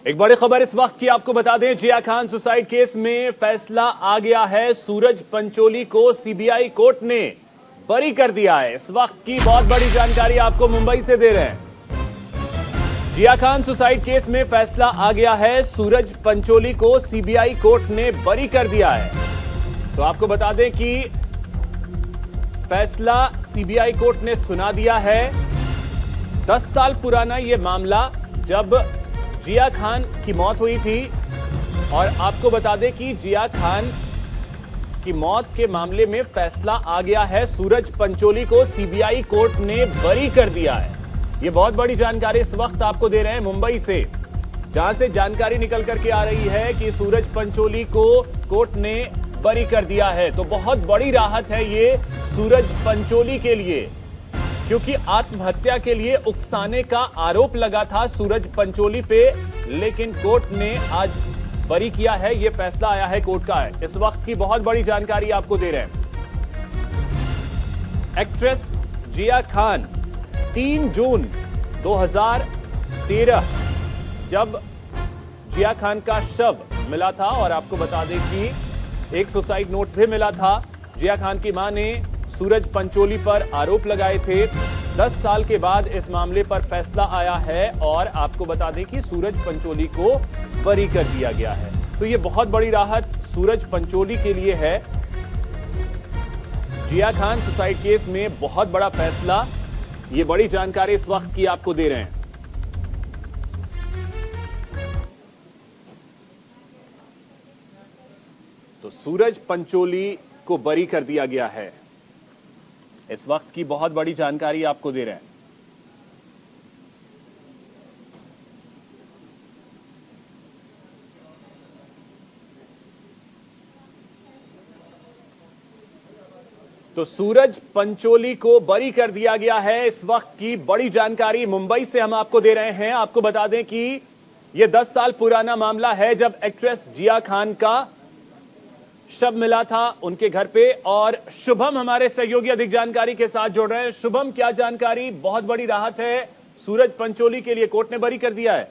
एक बड़ी खबर इस वक्त की आपको बता दें, जिया खान सुसाइड केस में फैसला आ गया है। सूरज पंचोली को सीबीआई कोर्ट ने बरी कर दिया है। इस वक्त की बहुत बड़ी जानकारी आपको मुंबई से दे रहे हैं। जिया खान सुसाइड केस में फैसला आ गया है। सूरज पंचोली को सीबीआई कोर्ट ने बरी कर दिया है। तो आपको बता दें कि फैसला सीबीआई कोर्ट ने सुना दिया है। 10 साल पुराना यह मामला, जब जिया खान की मौत हुई थी। और आपको बता दें कि जिया खान की मौत के मामले में फैसला आ गया है। सूरज पंचोली को सीबीआई कोर्ट ने बरी कर दिया है। यह बहुत बड़ी जानकारी इस वक्त आपको दे रहे हैं मुंबई से, जहां से जानकारी निकल करके आ रही है कि सूरज पंचोली को कोर्ट ने बरी कर दिया है। तो बहुत बड़ी राहत है ये सूरज पंचोली के लिए, क्योंकि आत्महत्या के लिए उकसाने का आरोप लगा था सूरज पंचोली पे, लेकिन कोर्ट ने आज बरी किया है। यह फैसला आया है कोर्ट का है। इस वक्त की बहुत बड़ी जानकारी आपको दे रहे हैं। एक्ट्रेस जिया खान 3 जून 2013 जब जिया खान का शव मिला था, और आपको बता दें कि एक सुसाइड नोट भी मिला था। जिया खान की मां ने सूरज पंचोली पर आरोप लगाए थे। 10 साल के बाद इस मामले पर फैसला आया है और आपको बता दें कि सूरज पंचोली को बरी कर दिया गया है। तो यह बहुत बड़ी राहत सूरज पंचोली के लिए है। जिया खान सुसाइड केस में बहुत बड़ा फैसला, यह बड़ी जानकारी इस वक्त की आपको दे रहे हैं। तो सूरज पंचोली को बरी कर दिया गया है। इस वक्त की बहुत बड़ी जानकारी आपको दे रहे हैं। तो सूरज पंचोली को बरी कर दिया गया है। इस वक्त की बड़ी जानकारी मुंबई से हम आपको दे रहे हैं। आपको बता दें कि यह 10 साल पुराना मामला है, जब एक्ट्रेस जिया खान का शव मिला था उनके घर पे। और शुभम हमारे सहयोगी अधिक जानकारी के साथ जुड़ रहे हैं। शुभम, क्या जानकारी? बहुत बड़ी राहत है सूरज पंचोली के लिए, कोर्ट ने बरी कर दिया है।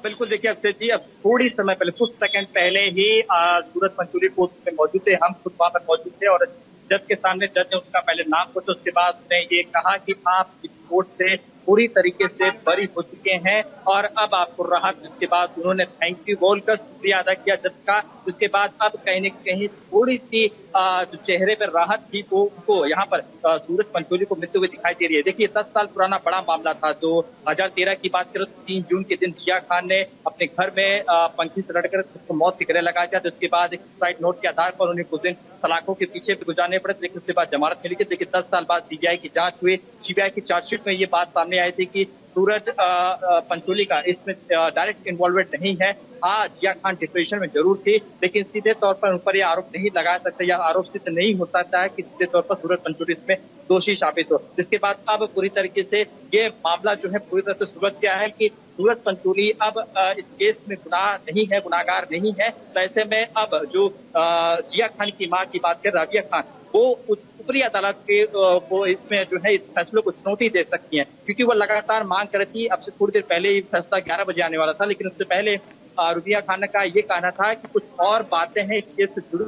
बिल्कुल, देखिए अभिषेक जी, अब थोड़ी समय पहले, कुछ सेकंड पहले ही सूरज पंचोली कोर्ट में मौजूद थे। हम खुद वहां पर मौजूद थे और जज के सामने जज ने उसका पहले नाम पूछा, उसके बाद उसने ये कहा कि आप इस कोर्ट से पूरी तरीके से बरी हो चुके हैं और अब आपको राहत। इसके बाद उन्होंने थैंक यू बोलकर शुक्रिया अदा किया जज का। उसके बाद अब कहीं न कहीं थोड़ी सी जो चेहरे पर राहत थी वो उनको यहाँ पर सूरज पंचोली को मिलते हुए दिखाई दे रही है। देखिए, 10 साल पुराना बड़ा मामला था। 2013 की बात करें तो 3 जून के दिन जिया खान ने अपने घर में पंखी से लड़कर खुद को मौत के गले लगा दिया। तो उसके बाद एक सुसाइड नोट के आधार पर उन्हें कुछ दिन सलाखों के पीछे भी गुजारने पड़े, लेकिन उसके बाद जमानत मिली थी। लेकिन 10 साल बाद सीबीआई की जांच हुई। सीबीआई की चार्जशीट में ये बात सामने आई थी कि सूरज पंचोली का इसमें डायरेक्ट इन्वॉल्वमेंट नहीं है। हाँ, जिया खान डिप्रेशन में जरूर थी, लेकिन सीधे तौर पर उन पर यह आरोप नहीं लगा सकते या आरोप सिद्ध नहीं हो सकता है कि सीधे तौर पर सूरज पंचोली इसमें दोषी साबित हो। जिसके बाद अब पूरी तरीके से ये मामला जो है पूरी तरह से सुलझ गया है कि सूरज पंचोली अब इस केस में गुनाह नहीं है, गुनाहगार नहीं है। तो ऐसे में अब जो जिया खान की मां की बात कर राबिया खान, वो ऊपरी अदालत के वो इसमें जो है इस फैसले को चुनौती दे सकती हैं, क्योंकि वो लगातार मांग कर रही थी। अब से थोड़ी देर पहले ही फैसला 11 बजे आने वाला था, लेकिन उससे पहले रुबिया खान का ये कहना था कि कुछ और बातें हैं इस केस से जुड़ी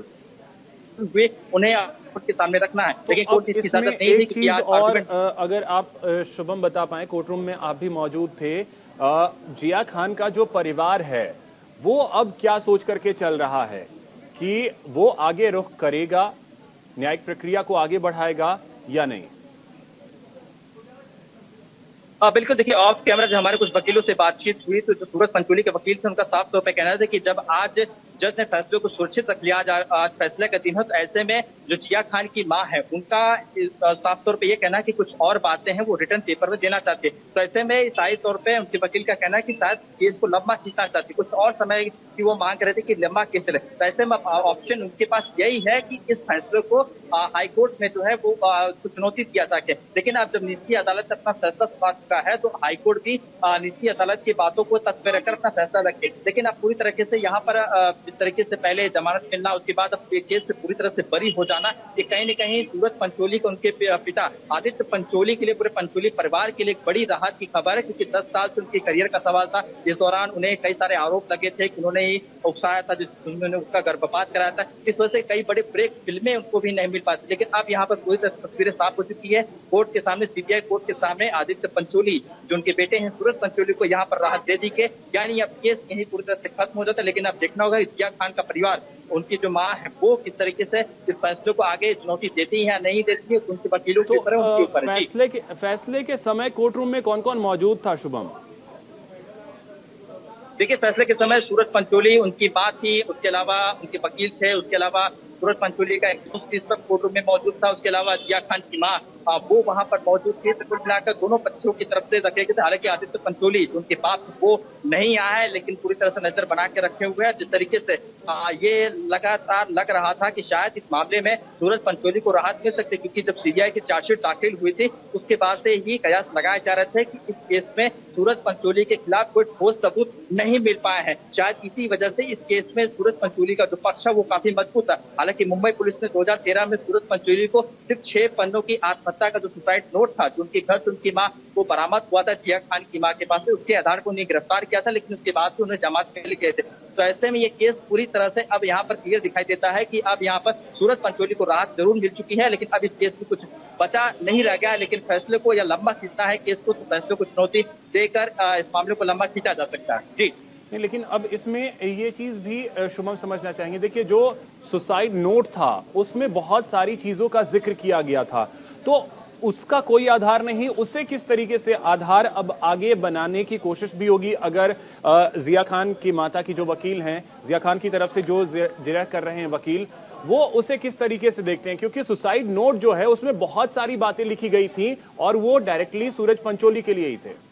हुई, उन्हें कोर्ट के सामने रखना है। लेकिन कोर्ट इसकी इजाजत नहीं थी कि और अगर आप शुभम बता पाए, कोर्टरूम में आप भी मौजूद थे, जिया खान का जो परिवार है वो अब क्या सोच करके चल रहा है कि वो आगे रुख करेगा, न्यायिक प्रक्रिया को आगे बढ़ाएगा या नहीं? बिल्कुल, देखिए ऑफ कैमरा जो हमारे कुछ वकीलों से बातचीत हुई, तो जो सूरज पंचोली के वकील थे उनका साफ तौर पर कहना था कि जब आज जज ने फैसले को सुरक्षित रख लिया, आज फैसले का दिन है, तो ऐसे में जो जिया खान की मां है उनका साफ तौर पे ये कहना है कि कुछ और बातें हैं वो रिटर्न पेपर में देना चाहते हैं। तो ऐसे में ईसाई तौर पे उनके वकील का कहना है कि शायद केस को लंबा खींचना चाहते, कुछ और समय की वो मांग कर रहे थे कि लंबा केस चले। तो ऐसे में ऑप्शन उनके पास यही है कि इस फैसले को हाईकोर्ट में जो है वो चुनौती दिया सके। लेकिन अब जब निचली अदालत ने अपना फैसला चुका है, तो हाईकोर्ट भी निचली अदालत की बातों को तर्क में रखकर अपना फैसला रखे। लेकिन अब पूरी तरीके से यहाँ पर जिस तरीके से पहले जमानत मिलना, उसके बाद अब ये केस से पूरी तरह से बरी हो जाना, ये कहीं न कहीं सूरज पंचोली को उनके पिता आदित्य पंचोली के लिए, पूरे पंचोली परिवार के लिए एक बड़ी राहत की खबर है, क्योंकि 10 साल से उनके करियर का सवाल था। इस दौरान उन्हें कई सारे आरोप लगे थे कि उन्होंने ही उकसाया था, जिसने उसका गर्भपात कराया था। इस वजह से कई बड़े ब्रेक फिल्में उनको भी नहीं मिल पाती। लेकिन अब यहाँ पर पूरी तस्वीरें साफ हो चुकी है। कोर्ट के सामने, सीबीआई कोर्ट के सामने आदित्य पंचोली जो उनके बेटे हैं सूरज पंचोली को यहाँ पर राहत दे दी गई, यानी अब केस यहीं पूरी तरह से खत्म हो जाता है। लेकिन अब देखना होगा जिया खान का परिवार, उनकी जो माँ है, वो किस तरीके से इस फैसले को आगे चुनौती देती है या नहीं देती है, उनके वकीलों के ऊपर है, उनके ऊपर है। फैसले के समय कोर्ट रूम में कौन कौन मौजूद था शुभम? देखिए, फैसले के समय सूरज पंचोली, उनकी मां थी, उसके अलावा उनके वकील थे, उसके अलावा सूरज पंचोली का एक दोस्त इस वक्त कोर्ट रूम में मौजूद था, उसके अलावा जिया खान की मां वो वहां पर मौजूद थी। तो कुल मिलाकर दोनों पक्षों की तरफ से रखे गए थे। हालांकि आदित्य पंचोली जो उनके बाप वो नहीं आया है, लेकिन पूरी तरह से नजर बना के रखे हुए हैं। जिस तरीके से ये लगातार लग रहा था कि शायद इस मामले में सूरज पंचोली को राहत मिल सकती है, क्योंकि जब सीबीआई की चार्जशीट दाखिल हुई थी, उसके बाद से ही कयास लगाए जा रहे थे कि इस केस में सूरज पंचोली के खिलाफ कोई ठोस सबूत नहीं मिल पाए हैं। शायद इसी वजह से इस केस में सूरज पंचोली का जो पक्ष है वो काफी मजबूत है। हालांकि मुंबई पुलिस ने 2013 में सूरज पंचोली को सिर्फ 6 पन्नों की आत्महत्या का जो सुसाइड नोट था, जो उनके घर से उनकी मां वो बरामद हुआ था जिया खान की मां के पास से, उसके आधार पर उन्हें गिरफ्तार किया था। लेकिन उसके बाद उन्हें जमानत मिल गए थे। तो ऐसे में ये केस पूरी तरह से अब यहाँ पर क्लियर दिखाई देता है कि अब यहाँ पर सूरज पंचोली को राहत जरूर मिल चुकी है, लेकिन अब इस केस में कुछ बचा नहीं रह गया है। लेकिन फैसले को या लंबा खींचना है केस को, तो फैसले को चुनौती देकर इस मामले को लंबा खींचा जा सकता है। जी नहीं, लेकिन अब इसमें ये चीज भी शुभम समझना चाहेंगे। देखिए, जो सुसाइड नोट था उसमें बहुत सारी चीजों का जिक्र किया गया था, तो उसका कोई आधार नहीं, उसे किस तरीके से आधार अब आगे बनाने की कोशिश भी होगी? अगर जिया खान की माता की जो वकील हैं, जिया खान की तरफ से जो जिरह कर रहे हैं वकील, वो उसे किस तरीके से देखते हैं? क्योंकि सुसाइड नोट जो है उसमें बहुत सारी बातें लिखी गई थी और वो डायरेक्टली सूरज पंचोली के लिए ही थे।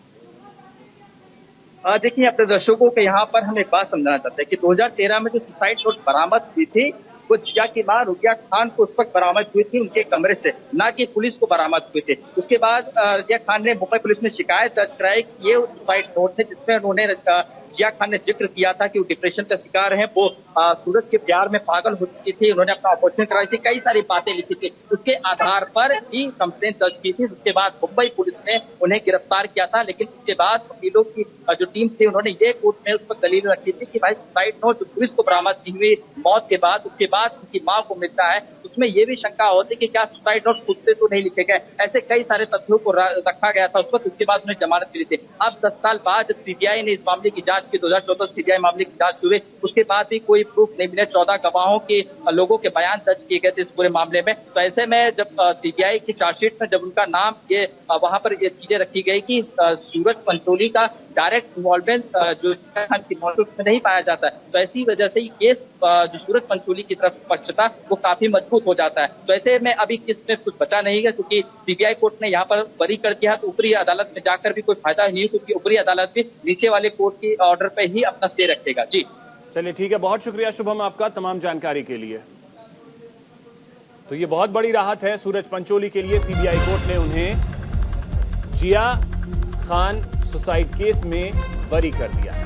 देखिए, अपने दर्शकों को यहाँ पर हम एक बात समझाना चाहते हैं कि 2013 में जो सुसाइड नोट बरामद हुई थी, वो जिया की मां रुकिया खान को उस वक्त बरामद हुई थी उनके कमरे से, ना कि पुलिस को बरामद हुए थे। उसके बाद जिया खान ने, मुंबई पुलिस ने शिकायत दर्ज कराई कि ये सुसाइड नोट है, जिसमें उन्होंने जिया खान ने जिक्र किया था कि वो डिप्रेशन का शिकार है, वो सूरज के प्यार में पागल हो चुकी थी, उन्होंने अपना ऑपरेशन कराई थी, कई सारी बातें लिखी थी। उसके आधार पर ही कंप्लेन दर्ज की थी। उसके बाद मुंबई पुलिस ने उन्हें गिरफ्तार किया था। लेकिन उसके बाद वकीलों की जो टीम थी, उन्होंने ये कोर्ट में उस पर दलील रखी थी कि भाई सुसाइड नोट जो पुलिस को बरामद की हुई मौत के बाद, उसके बाद उनकी मां को मिलता है, उसमें ये भी शंका होती कि क्या सुसाइड नोट खुद से तो नहीं लिखे गए। ऐसे कई सारे तथ्यों को रखा गया था उस वक्त। उसके बाद उन्हें जमानत मिली थी। अब 10 साल बाद जब सीबीआई ने इस मामले की जांच की, 2014 सीबीआई मामले की जांच हुई, उसके बाद भी कोई प्रूफ नहीं मिले। 14 गवाहों के लोगों के बयान दर्ज किए गए थे इस पूरे मामले में। तो ऐसे में जब सीबीआई की चार्जशीट में जब उनका नाम ये वहां पर ये चीजें रखी गई कि सूरज पंचोली का डायरेक्ट इन्वॉल्वमेंट जो जिया खान की मौत में नहीं पाया जाता है, तो ऐसी वजह से ये केस जो सूरज पंचोली की तरफ पक्ष था वो काफी मजबूत हो जाता है। तो ऐसे में अभी किस में कुछ बचा नहीं है, क्योंकि सीबीआई कोर्ट ने यहाँ पर बरी कर दिया, तो ऊपरी अदालत में जाकर भी कोई फायदा नहीं है, क्योंकि ऊपरी अदालत भी नीचे वाले कोर्ट की ऑर्डर पे ही अपना स्टे रखेगा। जी चलिए, ठीक है, बहुत शुक्रिया शुभम आपका तमाम जानकारी के लिए। तो ये बहुत बड़ी राहत है सूरज पंचोली के लिए। सीबीआई कोर्ट ने उन्हें जिया खान सुसाइड केस में बरी कर दिया है।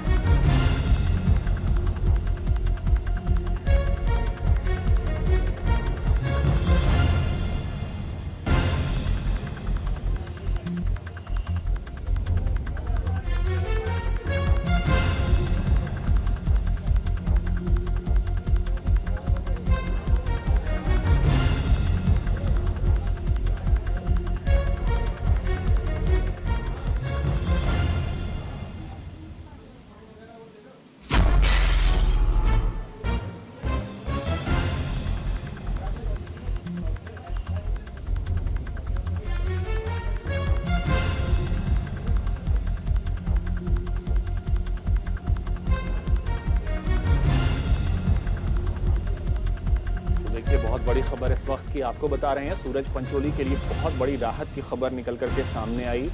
बहुत बड़ी खबर इस वक्त की आपको बता रहे हैं। सूरज पंचोली के लिए बहुत बड़ी राहत की खबर निकल करके सामने आई,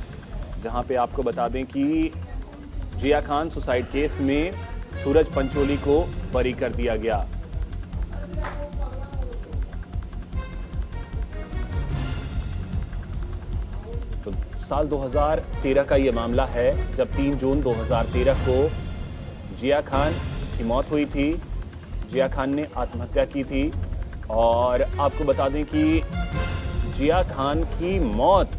जहां पे आपको बता दें कि जिया खान सुसाइड केस में सूरज पंचोली को बरी कर दिया गया। तो साल 2013 का ये मामला है जब 3 जून 2013 को जिया खान की मौत हुई थी। जिया खान ने आत्महत्या की थी और आपको बता दें कि जिया खान की मौत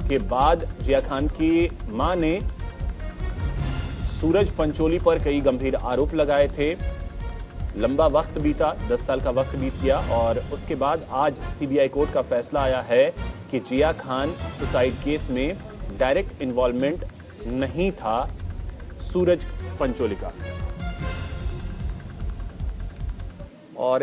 के बाद जिया खान की मां ने सूरज पंचोली पर कई गंभीर आरोप लगाए थे। लंबा वक्त बीता, 10 साल का वक्त बीत गया और उसके बाद आज सीबीआई कोर्ट का फैसला आया है कि जिया खान सुसाइड केस में डायरेक्ट इन्वॉल्वमेंट नहीं था सूरज पंचोली का। और